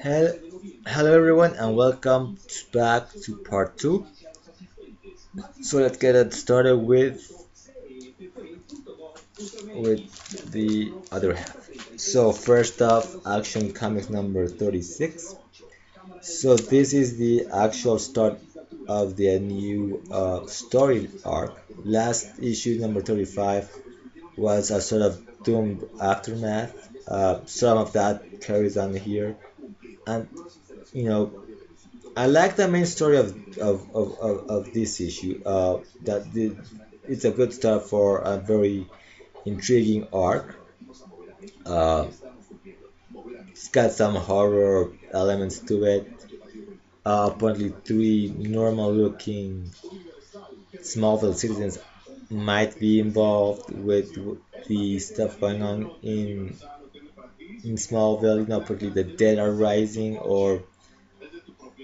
Hel- Hello everyone and welcome back to part 2. So let's get it started with the other half. So first off, Action Comics number 36. So this is the actual start of the new story arc. Last issue number 35 was a sort of doomed aftermath. Some of that carries on here, and you know I like the main story of this issue. It's a good start for a very intriguing arc. Uh, it's got some horror elements to it. Apparently, three normal-looking Smallville citizens might be involved with the stuff going on in Smallville. Apparently the dead are rising, or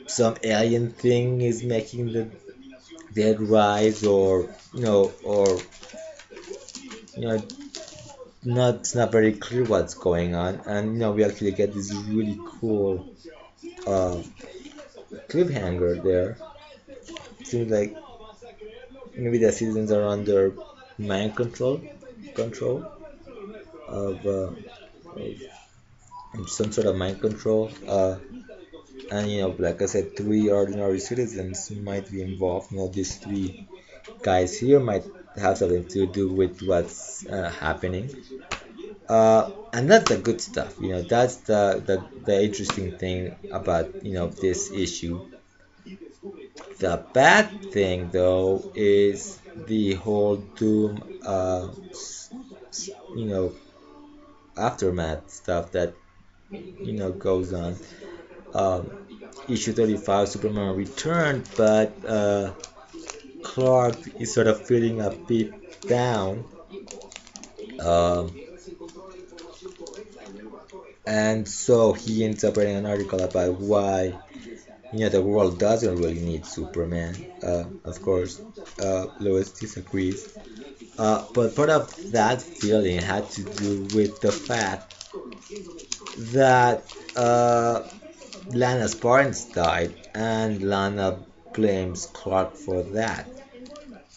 some alien thing is making the dead rise, or you know not it's not very clear what's going on. And we actually get this really cool uh, cliffhanger there. Seems like maybe the citizens are under mind control of some sort of mind control. And like I said, three ordinary citizens might be involved. These three guys here might have something to do with what's happening. And that's the good stuff. That's the interesting thing about this issue. The bad thing though is the whole Doom you know aftermath stuff that goes on. Um, issue 35, Superman returned, but Clark is sort of feeling a bit down. Um, and so he ends up writing an article about why the world doesn't really need Superman. Of course, Lois disagrees. But part of that feeling had to do with the fact that Lana's parents died, and Lana blames Clark for that.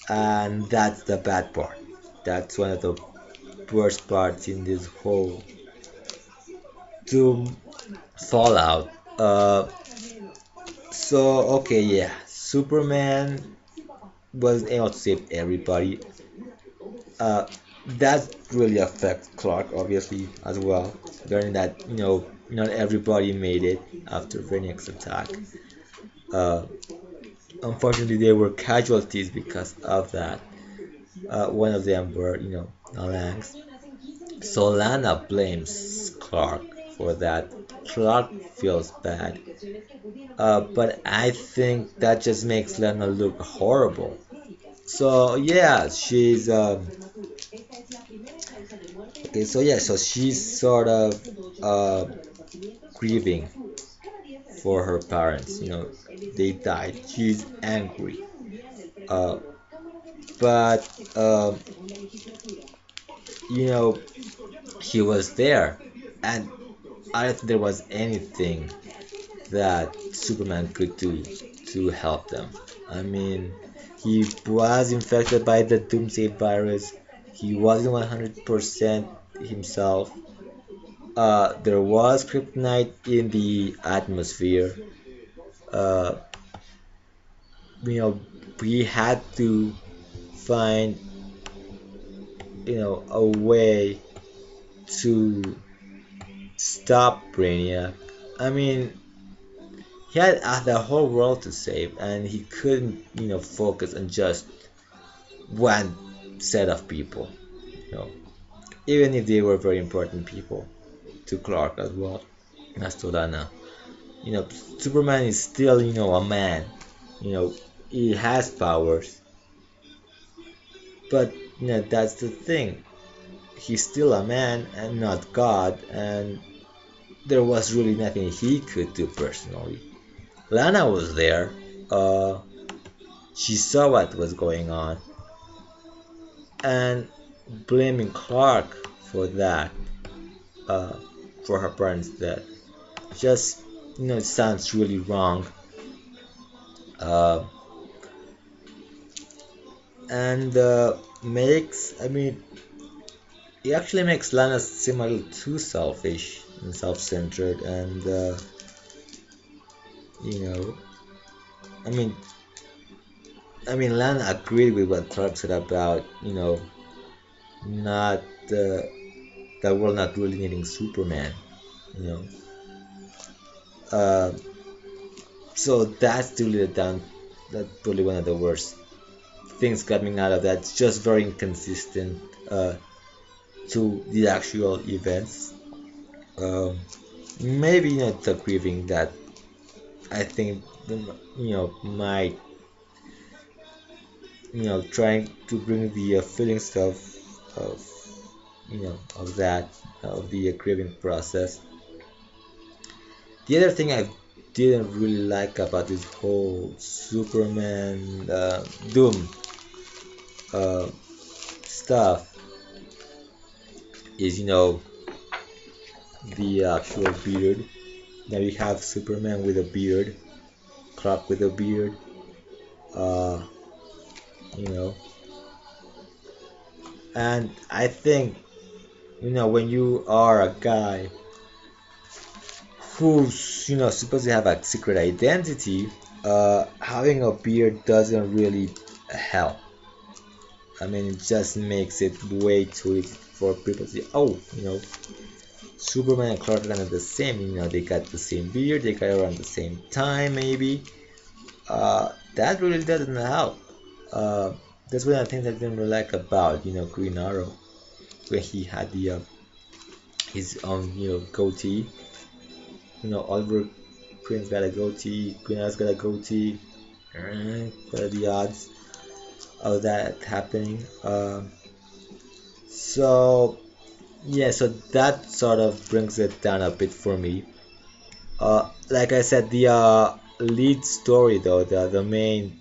And that's the bad part. That's one of the worst parts in this whole Doom Fallout. So, okay, yeah, Superman was able to save everybody. Uh, that really affects Clark, obviously, as well. Learning that, not everybody made it after Phoenix attack. Uh, Unfortunately, there were casualties because of that. One of them were, Alangs. So Lana blames Clark for that. Clark feels bad. But I think that just makes Lana look horrible. So yeah, she's okay. So yeah, so she's sort of uh, grieving for her parents. They died. She's angry. Uh, but you know, he was there, and I don't think there was anything that Superman could do to help them. I mean, he was infected by the Doomsday virus. He wasn't 100% himself. There was kryptonite in the atmosphere. Uh, you know, we had to find, a way to stop Brainiac. I mean, he had the whole world to save, and he couldn't, focus on just one set of people. You know, even if they were very important people to Clark as well as to Lana. Superman is still, a man. You know, he has powers, but that's the thing. He's still a man and not God, and there was really nothing he could do personally. Lana was there. She saw what was going on, and blaming Clark for that, uh, for her parents' death. just it sounds really wrong. Uh, and makes I mean it actually makes Lana seem a little too selfish and self-centered, and you know, I mean, Lana agreed with what Clark said about not the world not really needing Superman, you know. Uh, so that's really that's really one of the worst things coming out of that. It's just very inconsistent to the actual events. Um, maybe not the grieving that I think might trying to bring the feelings of of that of the grieving process. The other thing I didn't really like about this whole Superman Doom uh, stuff is the actual beard. Now you have Superman with a beard, Clark with a beard. Uh, you know, and I think when you are a guy who's supposed to have a secret identity, having a beard doesn't really help. I mean, it just makes it way too easy for people to say, oh, Superman and Clark Kent are the same. They got the same beard, they got around the same time, maybe. That really doesn't help. Uh, that's one of the things I didn't really like about, Green Arrow, when he had the his own, goatee. Oliver Queen's got a goatee, Green Arrow's got a goatee. What are the odds of that happening? So yeah, so that sort of brings it down a bit for me. Like I said, the lead story though, the main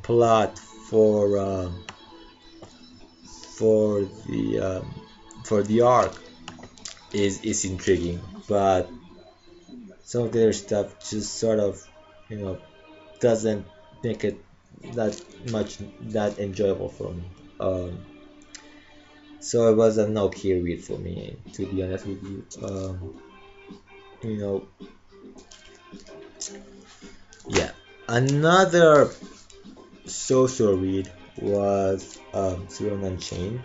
plot for for the for the arc is intriguing, but some of the other stuff just sort of you know doesn't make it that much that enjoyable for me. So it was an okay read for me, to be honest with you. You know, yeah. Another so-so read was Zero Unchained.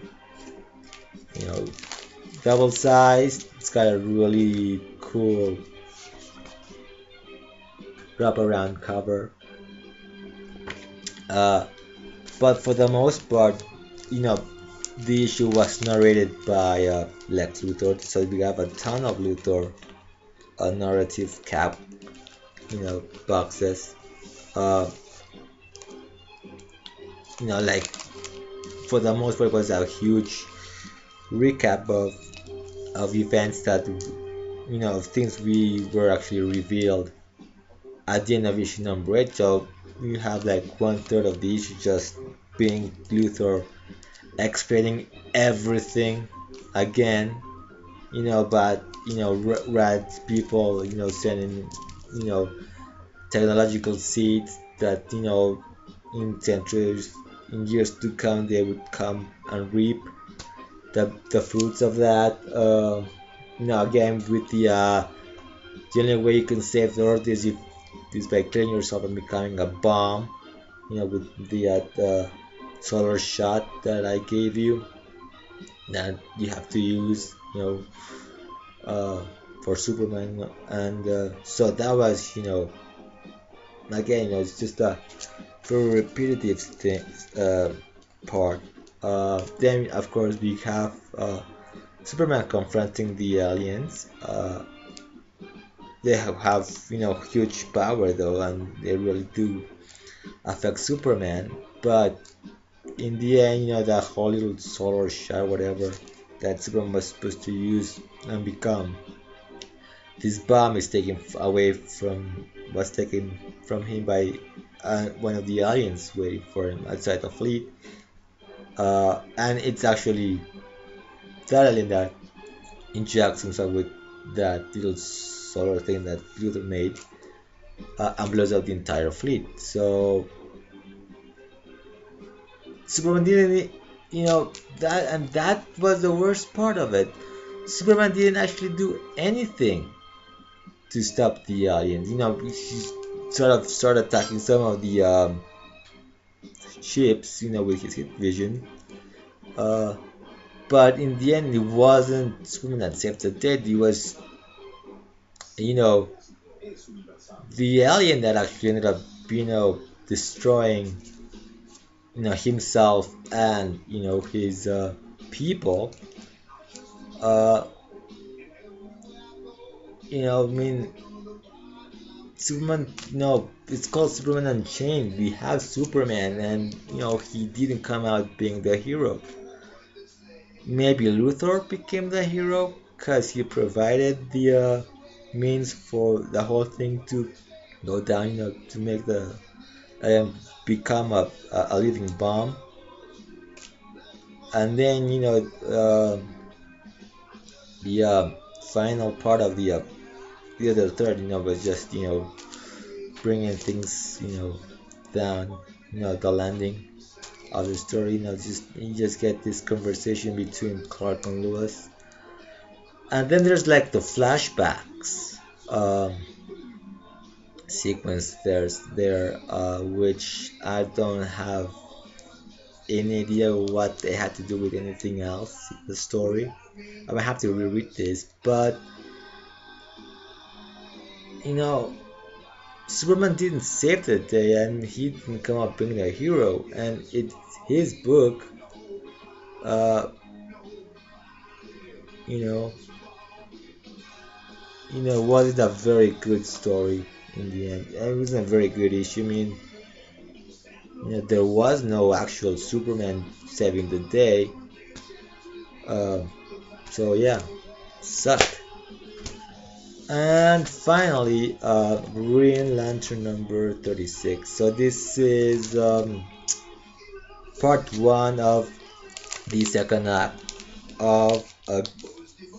You know, double sized. It's got a really cool wraparound cover. Uh, but for the most part, you know, the issue was narrated by Lex Luthor, so we have a ton of Luthor narrative cap, boxes. Uh, like for the most part, it was a huge recap of events that of things we were actually revealed at the end of issue number 8. So you have like 1/3 of the issue just being Luthor explaining everything again, but rad people, sending, you know, technological seeds that, in centuries, in years to come, they would come and reap the fruits of that. Again, with the only way you can save the earth is by killing yourself and becoming a bomb. With the solar shot that I gave you, that you have to use, uh, for Superman, and so that was, again, it's just a very repetitive thing, part. Then, of course, we have Superman confronting the aliens. They have huge power though, and they really do affect Superman. But in the end, that whole little solar shot, whatever, that Superman was supposed to use and become, this bomb is was taken from him by one of the aliens waiting for him outside the fleet. And it's actually that alien that injects himself with that little solar thing that Luthor made, and blows up the entire fleet. So Superman didn't, that, and that was the worst part of it. Superman didn't actually do anything to stop the aliens. He sort of started attacking some of the ships, with his heat vision. Uh, but in the end, it wasn't Superman that saved the day. It was, you know, the alien that actually ended up, destroying, himself and, his people. Uh, I mean, Superman, it's called Superman Unchained. We have Superman, and, he didn't come out being the hero. Maybe Luthor became the hero because he provided the means for the whole thing to go down, to make the become a living bomb. And then, the final part of the other third, was just, bringing things, down, the landing of the story. You just get this conversation between Clark and Lewis, and then there's like the flashbacks sequence which I don't have any idea what they had to do with anything else the story. I might have to reread this, but you know Superman didn't save the day, and he didn't come up being a hero, and it's his book. uh you know wasn't a very good story in the end. It wasn't a very good issue. I mean, there was no actual Superman saving the day. uh, so yeah, sucked. And finally, Green Lantern number 36. So this is part one of the second act of a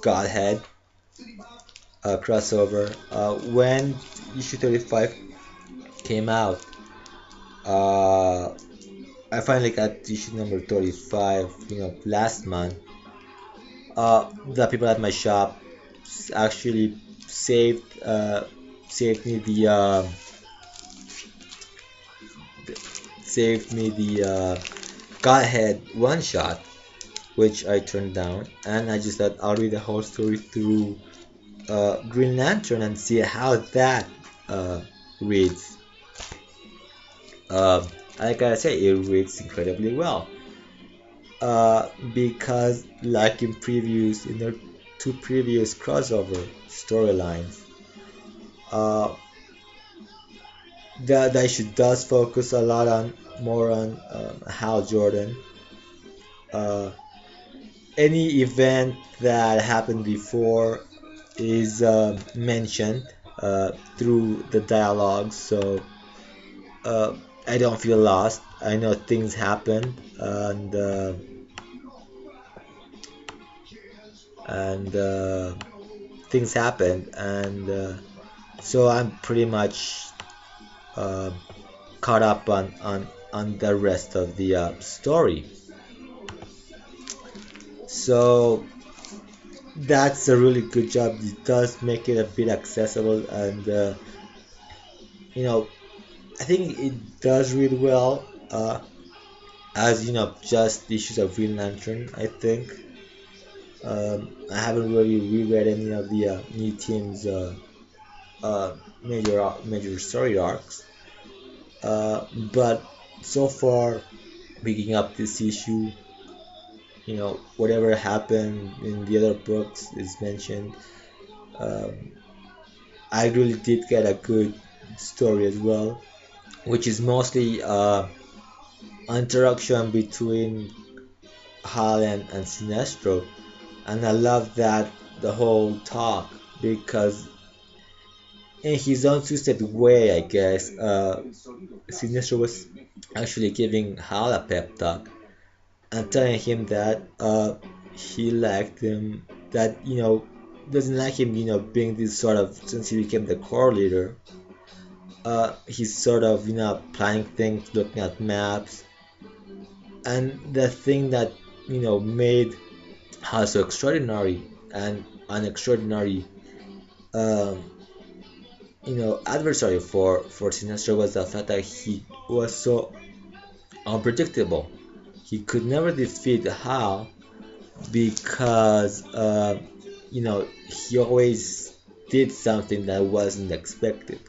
Godhead crossover. When issue 35 came out, uh, I finally got issue number 35, last month. The people at my shop actually saved me the Godhead one shot, which I turned down, and I just thought I'll read the whole story through Green Lantern and see how that reads. Uh, I gotta say, it reads incredibly well. Because, like in the two previous crossover storylines, uh, the issue does focus a lot on more on Hal Jordan. Uh, any event that happened before is mentioned through the dialogue, so uh, I don't feel lost. I know things happen, and things happen, and so I'm pretty much uh, caught up on the rest of the story. So that's a really good job. It does make it a bit accessible, and you know I think it does read well, as just issues of Green Lantern. I think I haven't really reread any of the new team's major story arcs, but so far, picking up this issue, whatever happened in the other books is mentioned. Um, I really did get a good story as well, which is mostly interaction between Hal and Sinestro, and I love that the whole talk because in his own twisted way, I guess, Sinestro was actually giving Hal a pep talk and telling him that he liked him, that doesn't like him, being this sort of, since he became the core leader. He's sort of, planning things, looking at maps, and the thing that, made her so extraordinary and an extraordinary, um, adversary for Sinestro was the fact that he was so unpredictable. He could never defeat Hal because, he always did something that wasn't expected,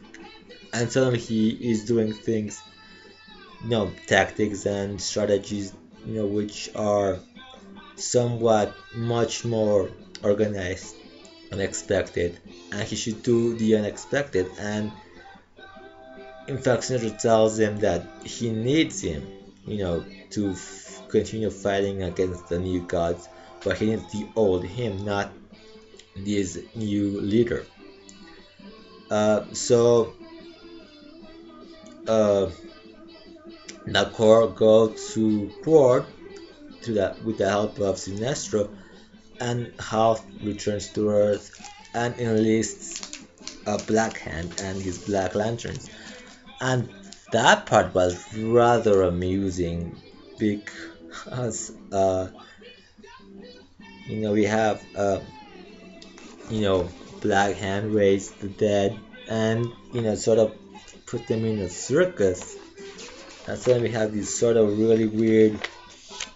and suddenly he is doing things, tactics and strategies, which are somewhat much more organized, unexpected, and he should do the unexpected. And in fact, Senator tells him that he needs him, to continue fighting against the new gods, but he needs the old him, not this new leader. So uh, the core go to court with the help of Sinestro, and Hal returns to Earth and enlists a Black Hand and his Black Lanterns. And that part was rather amusing because, we have, Black Hand raise the dead and, sort of put them in a circus. And so then we have this sort of really weird,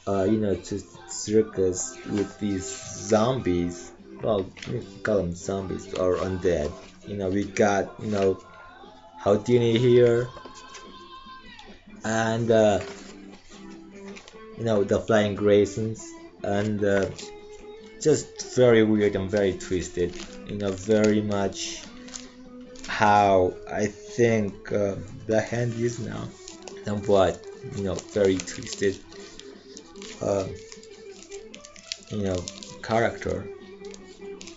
just circus with these zombies. Well, we call them zombies or undead. We got, Houdini here, and the Flying Graysons, and just very weird and very twisted. Very much how I think Black Hand is now, somewhat, very twisted, uh, you know, character.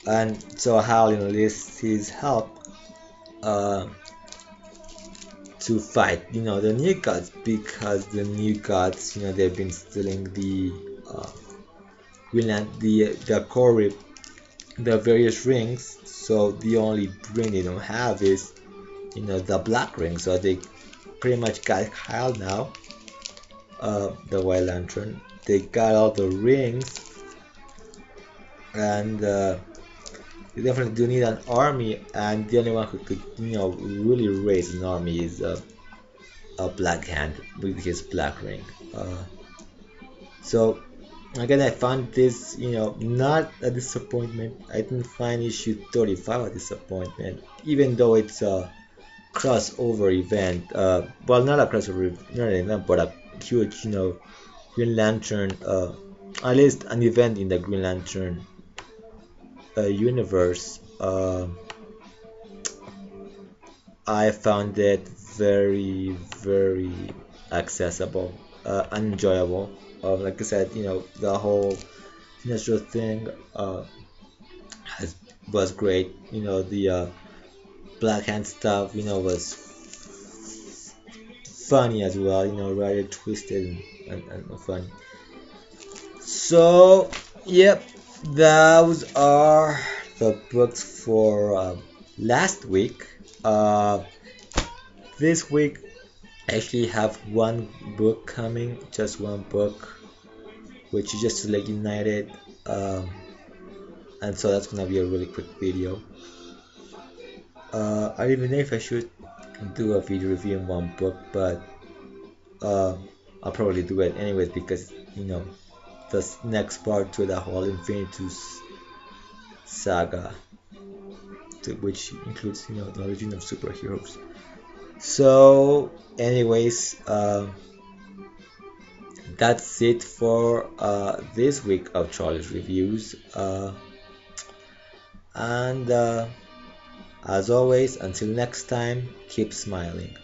And so Hal enlists his help uh, to fight, the new gods, because the new gods, they've been stealing the Greenland, the core, the various rings. So the only ring they don't have is, the black ring. So they pretty much got Hal now, the White Lantern. They got all the rings, and they definitely do need an army. And the only one who could, really raise an army is a Black Hand with his black ring. So again, I found this, not a disappointment. I didn't find issue 35 a disappointment, even though it's a crossover event. Well, not a crossover, not an event, but a huge, Green Lantern, at least an event in the Green Lantern universe. I found it very, very accessible, enjoyable. Like I said, the whole Sinestro thing has was great. The Black Hand stuff, was funny as well. Rather twisted and funny. So, yep, those are the books for last week. This week I actually have one book coming, just one book, which is just Select United, and so that's gonna be a really quick video. I don't even know if I should do a video reviewing one book, but I'll probably do it anyways because the next part to the whole Infinitus saga, which includes the origin of superheroes. So anyways, that's it for this week of Charlie's Reviews, and as always, until next time, keep smiling.